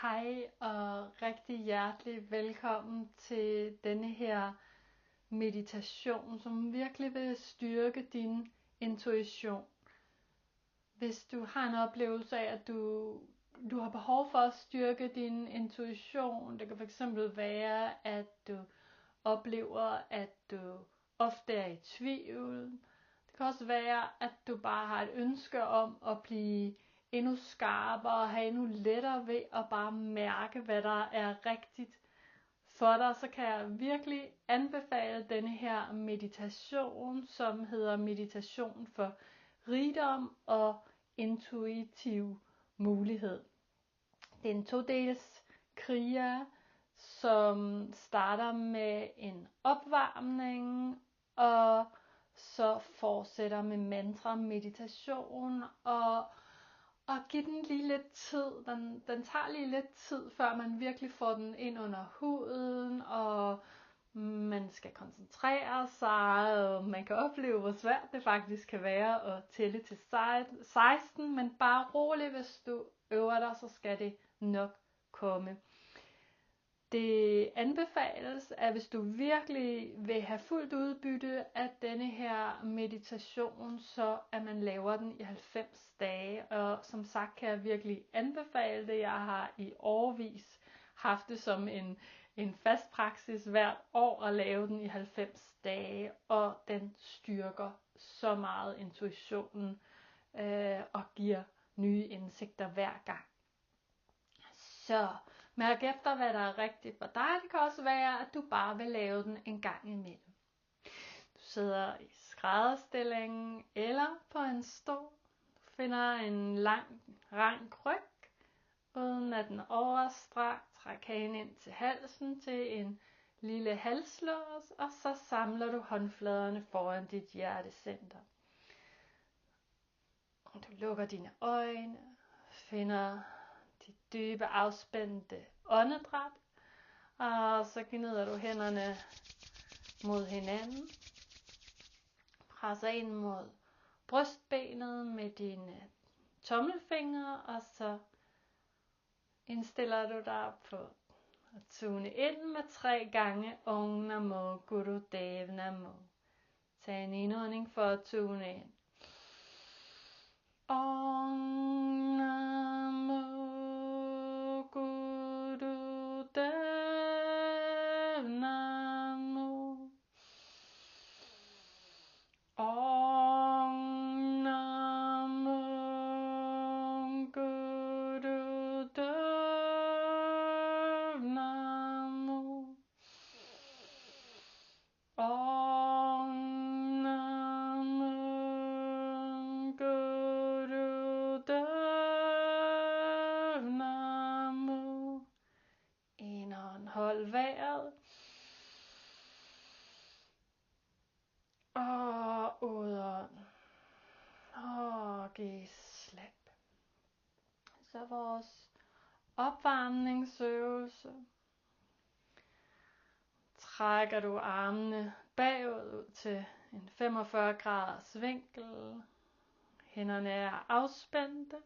Hej og rigtig hjertelig velkommen til denne her meditation, som virkelig vil styrke din intuition. Hvis du har en oplevelse af, at du har behov for at styrke din intuition, det kan fx være, at du oplever, at du ofte er i tvivl. Det kan også være, at du bare har et ønske om at blive endnu skarpere og have endnu lettere ved at bare mærke, hvad der er rigtigt for dig. Så kan jeg virkelig anbefale denne her meditation, som hedder meditation for rigdom og intuitiv mulighed. Det er en todels kriya, som starter med en opvarmning og så fortsætter med mantra meditation og give den lige lidt tid. Den tager lige lidt tid, før man virkelig får den ind under huden, og man skal koncentrere sig, og man kan opleve, hvor svært det faktisk kan være at tælle til 16, men bare rolig, hvis du øver dig, så skal det nok komme. Det anbefales, at hvis du virkelig vil have fuldt udbytte af denne her meditation, så at man laver den i 90 dage. Og som sagt kan jeg virkelig anbefale det. Jeg har i årevis haft det som en fast praksis hvert år at lave den i 90 dage. Og den styrker så meget intuitionen og giver nye indsigter hver gang. Så mærk efter, hvad der er rigtigt for dig. Det kan også være, at du bare vil lave den en gang imellem. Du sidder i skrædderstilling eller på en stol. Du finder en lang, rank ryg, uden at den overstrakt. Træk hagen ind til halsen til en lille halslås, og så samler du håndfladerne foran dit hjertecenter. Du lukker dine øjne, finder dit dybe afspændte åndedræt, og så gnider du hænderne mod hinanden. Presser ind mod brystbenet med dine tommelfingre, og så indstiller du dig på at tune ind med 3 gange Om Namo Gurudev Namo. Tag en indånding for at tune ind. Om Namo Gurudev Namo. Om Namo Gurudev Namo. Om Namo Gurudev Namo. Indånd, hold vejret. Og udånd. Og giv slip. Så vores opvarmningsøvelse. Trækker du armene bagud til en 45 graders vinkel. Hænderne er afspændte.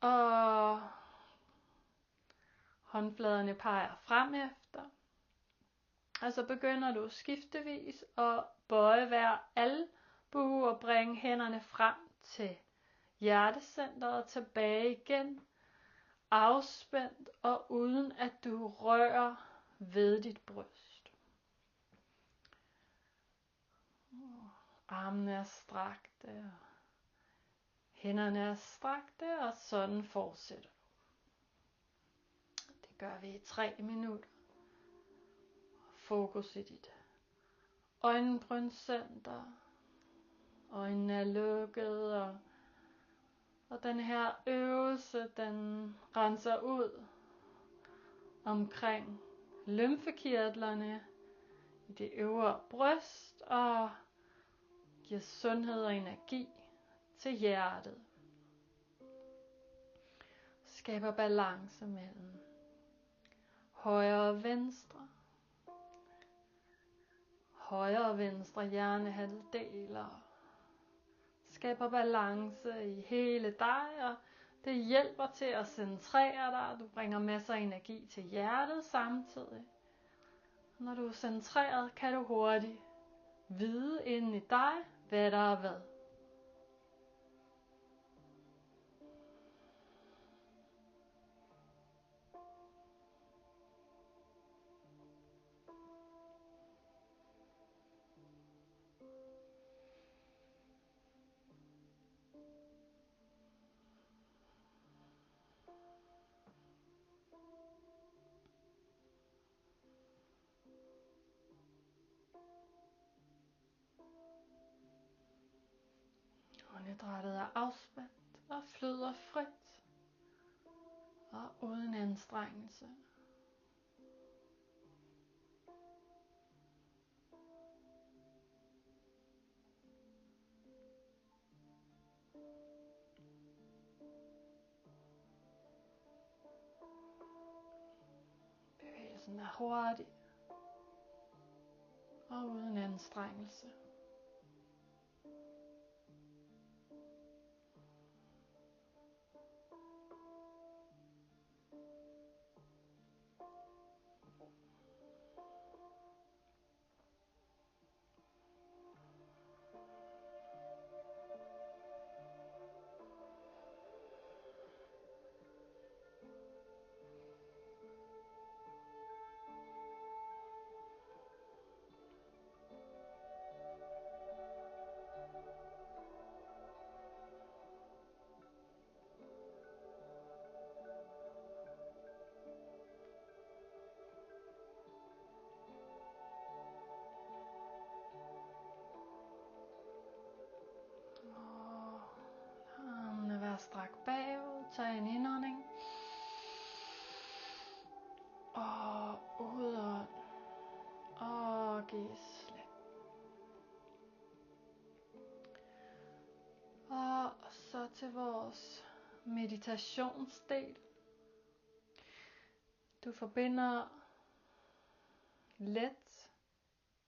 Og håndfladerne peger frem efter. Og så begynder du skiftevis at bøje hver albue og bringe hænderne frem til hjertecentret og tilbage igen. Afspændt og uden at du rører ved dit bryst. Armene er strakte, og hænderne er strakte, og sådan fortsætter du. Det gør vi i 3 minutter. Fokus i dit øjenbrynscenter. Øjnene er lukket, og den her øvelse, den renser ud omkring lymfekirtlerne i det øvre bryst og giver sundhed og energi til hjertet. Skaber balance mellem højre og venstre. Højre og venstre hjernehalvdel og skaber balance i hele dig og Det hjælper til at centrere dig. Du bringer masser af energi til hjertet samtidig. Når du er centreret, kan du hurtigt vide inde i dig, hvad der er hvad. Åndedrættet er afspændt og flyder frit og uden anstrengelse. Bevægelsen er hurtig og uden anstrengelse. Armene vær strak bagud. Tag en indånding. Og udånd. Og giv slip. Og så til vores meditationsdel. Du forbinder let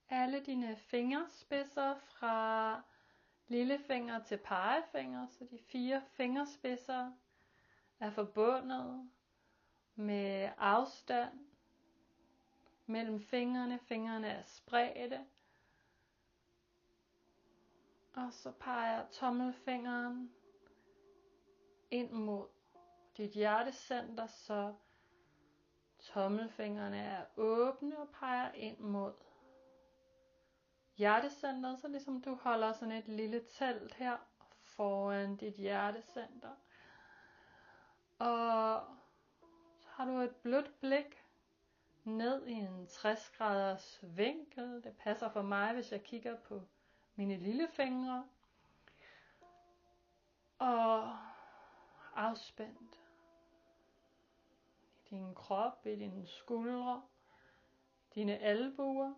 alle dine fingerspidser fra lillefinger til pegefinger, så de 4 fingerspidser er forbundet med afstand mellem fingrene. Fingrene er spredte. Og så peger tommelfingeren ind mod dit hjertecenter, så tommelfingrene er åbne og peger ind mod hjertecentret, så ligesom du holder sådan et lille telt her foran dit hjertecenter. Og så har du et blødt blik ned i en 60 graders vinkel. Det passer for mig, hvis jeg kigger på mine lillefingre. Og afspændt i din krop, i dine skuldre, dine albuer.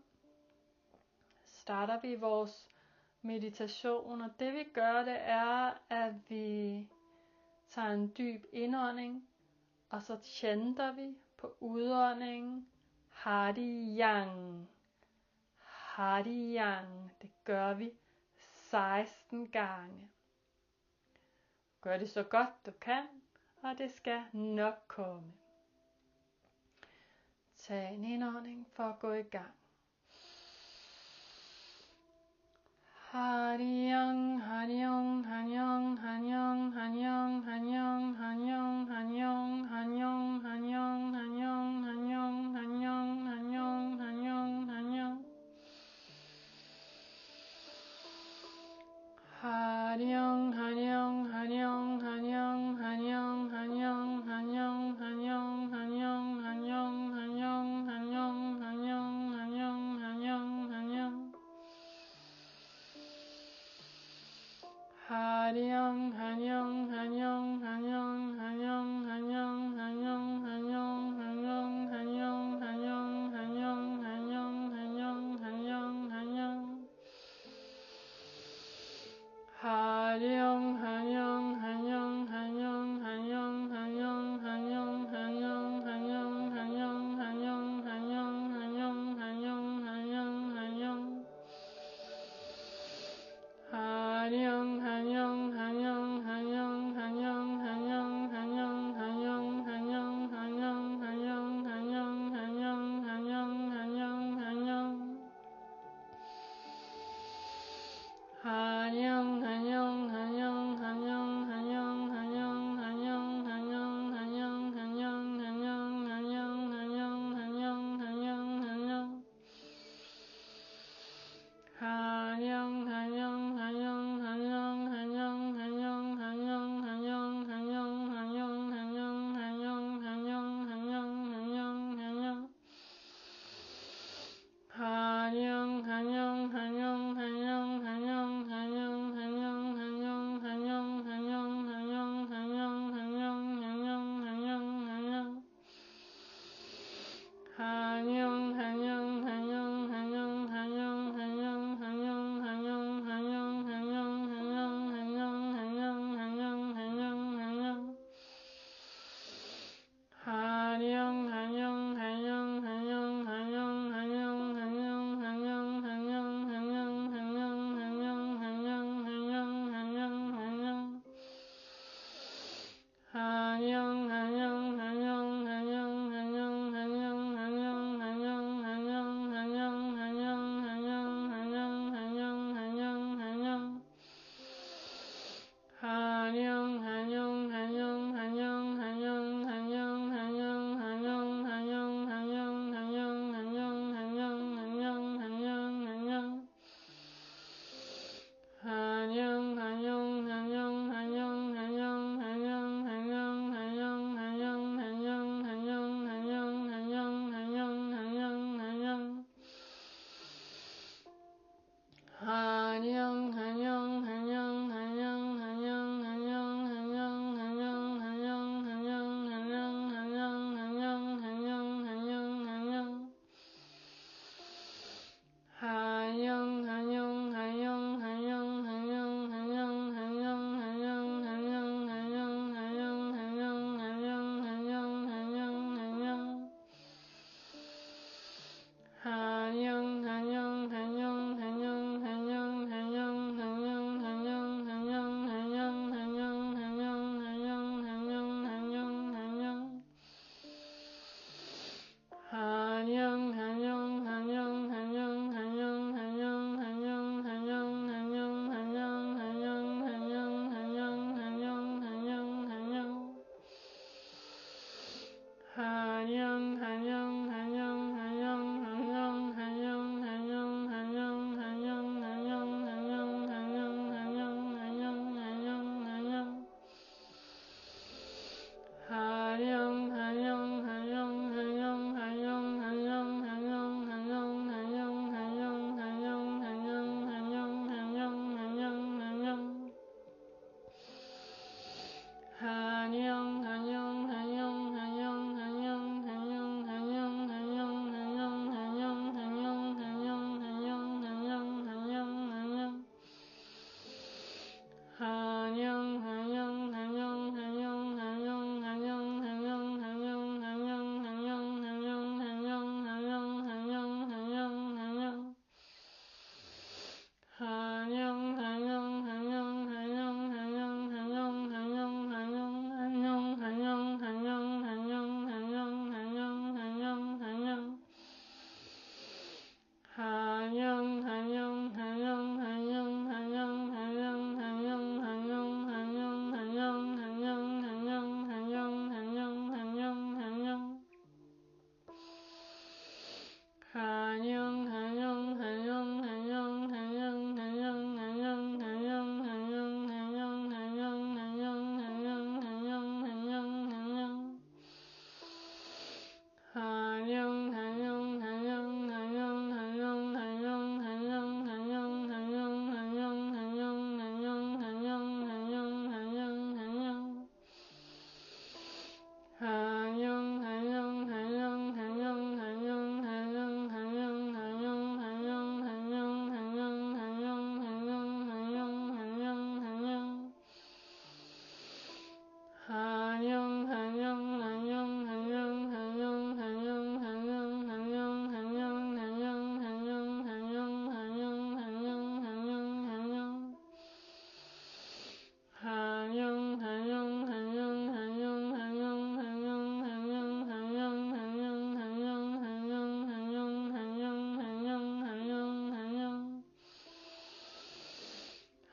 Starter vi vores meditation, og det vi gør, det er, at vi tager en dyb indånding, og så chanter vi på udåndingen Hari Yang. Hari Yang. Det gør vi 16 gange. Gør det så godt du kan, og det skal nok komme. Tag en indånding for at gå i gang. Hari Yang, Hari Yang, Hari Yang, Hari Yang, Hari Yang, Hari Yang, Hari Yang, Hari Yang, Hari Yang, Hari Yang, Hari Yang, Hari Yang, Hari Yang, Hari Yang, Hari Yang, Hari Yang. Hari Yang, Hari Yang, Hari Yang, Hari Yang, Hari Yang, Hari Yang, Hari Yang, Hari Yang, Hari Yang, Hari Yang, Hari Yang, Hari Yang, Hari Yang, Hari Yang, Hari Yang, Hari Yang. Hari Yang, Hari Yang, Hari Yang, Hari Yang, Hari Yang, Hari Yang, Hari Yang, Hari Yang, Hari Yang, Hari Yang, Hari Yang, Hari Yang, Hari Yang, Hari Yang, Hari Yang, Hari Yang. Hari Yang, Hari Yang, Hari Yang, Hari Yang, Hari Yang, Hari Yang, Hari Yang, Hari Yang, Hari Yang, Hari Yang, Hari Yang, Hari Yang, Hari Yang, Hari Yang, Hari Yang, Hari Yang. Hari Yang, Hari Yang, Hari Yang, Hari Yang, Hari Yang, Hari Yang, Hanyang hanyang hanyang hanyang hanyang hanyang hanyang hanyang hanyang hanyang hanyang hanyang hanyang hanyang hanyang hanyang Hanyang hanyang hanyang hanyang hanyang hanyang hanyang hanyang hanyang hanyang hanyang hanyang hanyang hanyang hanyang hanyang Hanyang hanyang hanyang hanyang hanyang hanyang hanyang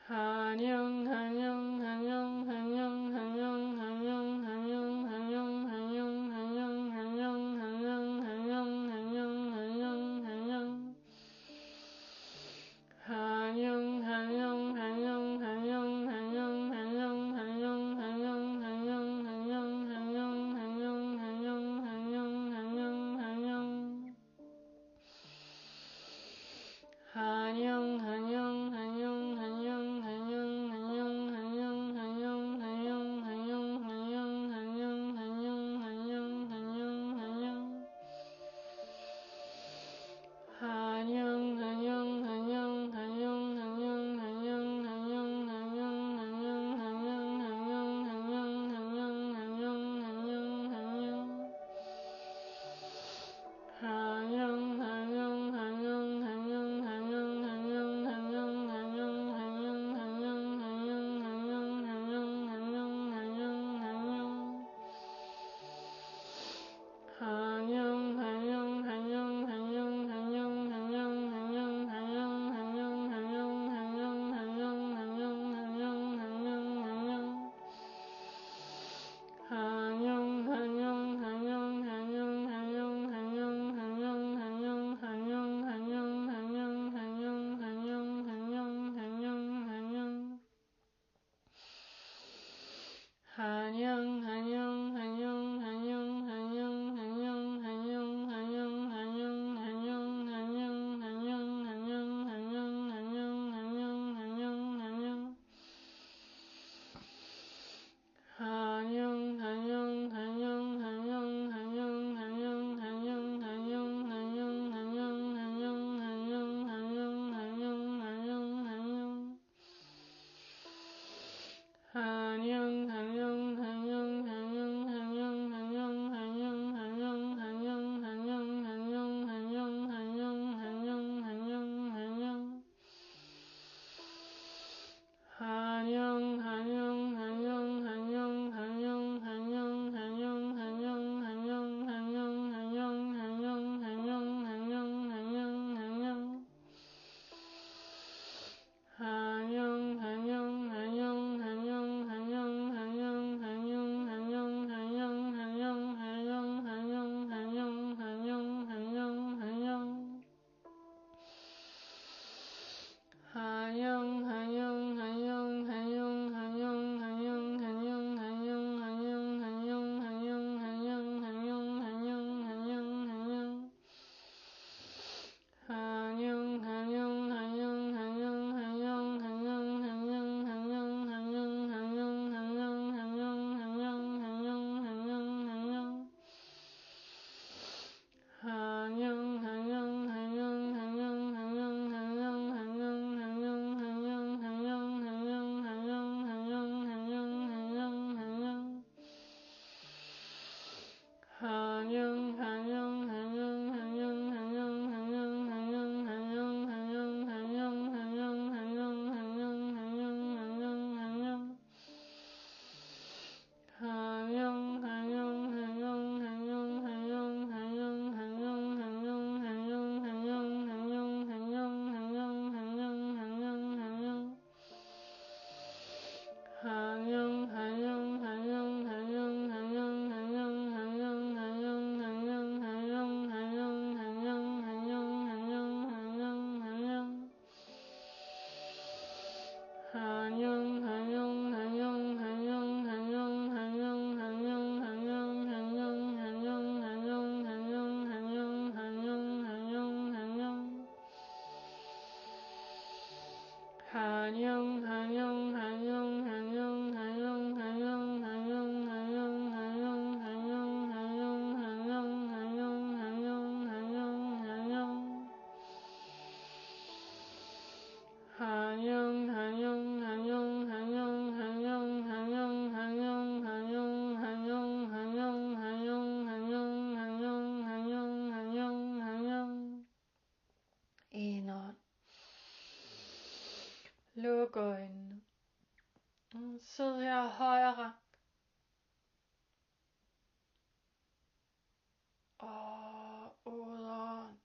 Hanyung, hanyung, hanyung, hanyung, hanyung, hanyung, hanyung, hanyung, hanyung, hanyung, hanyung, hanyung, hanyung, hanyung, hanyung, hanyung. Hanyung, hanyung, hanyung, hanyung, hanyung, hanyung, hanyung, hanyung, hanyung, hanyung, hanyung, hanyung, hanyung, hanyung, hanyung, hanyung. Hanyung, hanyung, hanyung, hanyung, hanyung, hanyung, hanyung, hanyung, hanyung, hanyung, hanyung, hanyung, hanyung, hanyung, hanyung, hanyung. Hanyung, hanyung, hanyung, hanyung, hanyung, hanyung, hanyung, hanyung, hanyung, hanyung, hanyung, hanyung, hanyung, hanyung, hanyung, hanyung. Hanyung, hanyung, hanyung, hanyung, hanyung, hanyung, hanyung, hanyung, hanyung, hanyung, hanyung, hanyung, hanyung, hanyung, hanyung, hanyung. Hanyung, hanyung, hanyung, hanyung, hanyung, hanyung, hanyung, hanyung, hanyung, hanyung, hanyung, hanyung, hanyung, hanyung, hanyung, hanyung. Hanyung, hanyung, hanyung, hanyung, hanyung, hanyung, hanyung, hanyung, hanyung, hanyung, hanyung, hanyung, hanyung, hanyung, hanyung, hanyung. Hanyung, hanyung, hanyung, hanyung, hanyung, hanyung, hanyung, hanyung, hanyung, hanyung, hanyung, hanyung, hanyung, hanyung, hanyung, hanyung, hanyung, hanyung. Hanyung, hanyung, hanyung, hanyung, hanyung, hanyung, hanyung, hanyung, hanyung, hanyung, hanyung, hanyung, hanyung, hanyung, hanyung, hanyung. Hanyung, hanyung, hanyung, hanyung, hanyung, hanyung, hanyung, hanyung, hanyung, hanyung, hanyung, hanyung, hanyung, hanyung, hanyung, hanyung. Hanyung, hanyung, hanyung, hanyung, hanyung, hanyung, hanyung, hanyung, hanyung, hanyung, hanyung, hanyung, hanyung, hanyung, hanyung, hanyung. Hanyung, hanyung, hanyung, hanyung, hanyung, hanyung, hanyung, hanyung, hanyung, hanyung, hanyung, hanyung, hanyung, hanyung, hanyung, hanyung. Hanyung, hanyung, hanyung, hanyung, hanyung, hanyung, hanyung, hanyung, hanyung, hanyung, hanyung, hanyung, hanyung, hanyung, hanyung, hanyung. Hanyung, hanyung, hanyung, hanyung, hanyung, hanyung, hanyung, hanyung, hanyung, hanyung, hanyung, hanyung, hanyung, hanyung, hanyung, hanyung. Hanyung, hanyung, hanyung, hanyung, hanyung, hanyung, hanyung, hanyung, hanyung, hanyung, hanyung, hanyung, hanyung, hanyung, hanyung, hanyung. Hanyung, hanyung, hanyung, hanyung, hanyung, hanyung, hanyung, hanyung, hanyung, hanyung, hanyung, hanyung, hanyung, hanyung, hanyung, hanyung. Hanyung, hanyung, hanyung, hanyung, hanyung, hanyung, hanyung, hanyung, hanyung, hanyung, hanyung, hanyung, hanyung, hanyung, hanyung, hanyung. Hanyung, hanyung, hanyung, hanyung, hanyung, hanyung, hanyung, hanyung, hanyung, hanyung, hanyung, hanyung, hanyung, hanyung, hanyung, hanyung. Hanyung, hanyung, hanyung, hanyung, hanyung, hanyung, hanyung, hanyung, hanyung, hanyung, hanyung, hanyung, hanyung, hanyung, hanyung, hanyung. Hanyung, hanyung, hanyung, hanyung, hanyung, hanyung, hanyung, hanyung, hanyung, hanyung, hanyung, hanyung, hanyung, hanyung, hanyung, hanyung. Hanyung, hanyung, hanyung, hanyung, hanyung, hanyung, hanyung, hanyung, hanyung, hanyung, hanyung, hanyung, hanyung, hanyung, hanyung, hanyung. Indånd. Luk øjnene. Sid her højre. Og udånd.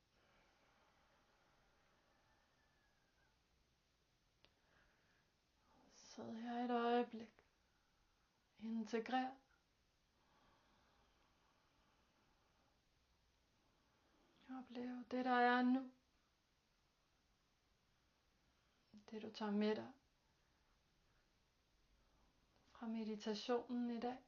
Sid her et øjeblik. Integrer. Oplev det, der er nu. Det, du tager med dig fra meditationen i dag.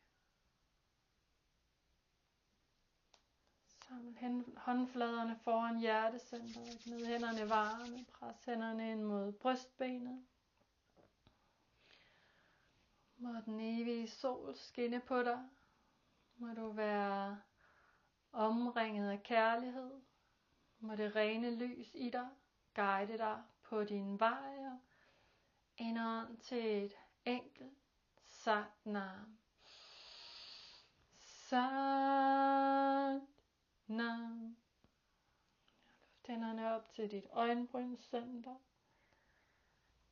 Samle håndfladerne foran hjertecentret. Gnid hænderne varme. Pres hænderne ind mod brystbenet. Må den evige sol skinne på dig. Må du være omringet af kærlighed. Må det rene lys i dig guide dig på din vej og indånd til et enkelt Satnam. Satnam. Løft hænderne op til dit øjenbrynscenter.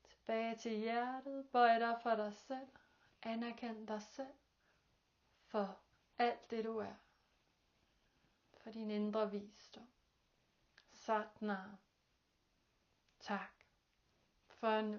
Tilbage til hjertet. Bøj dig for dig selv. Anerkend dig selv for alt det du er. For din indre visdom. Satnam. Tak for nu.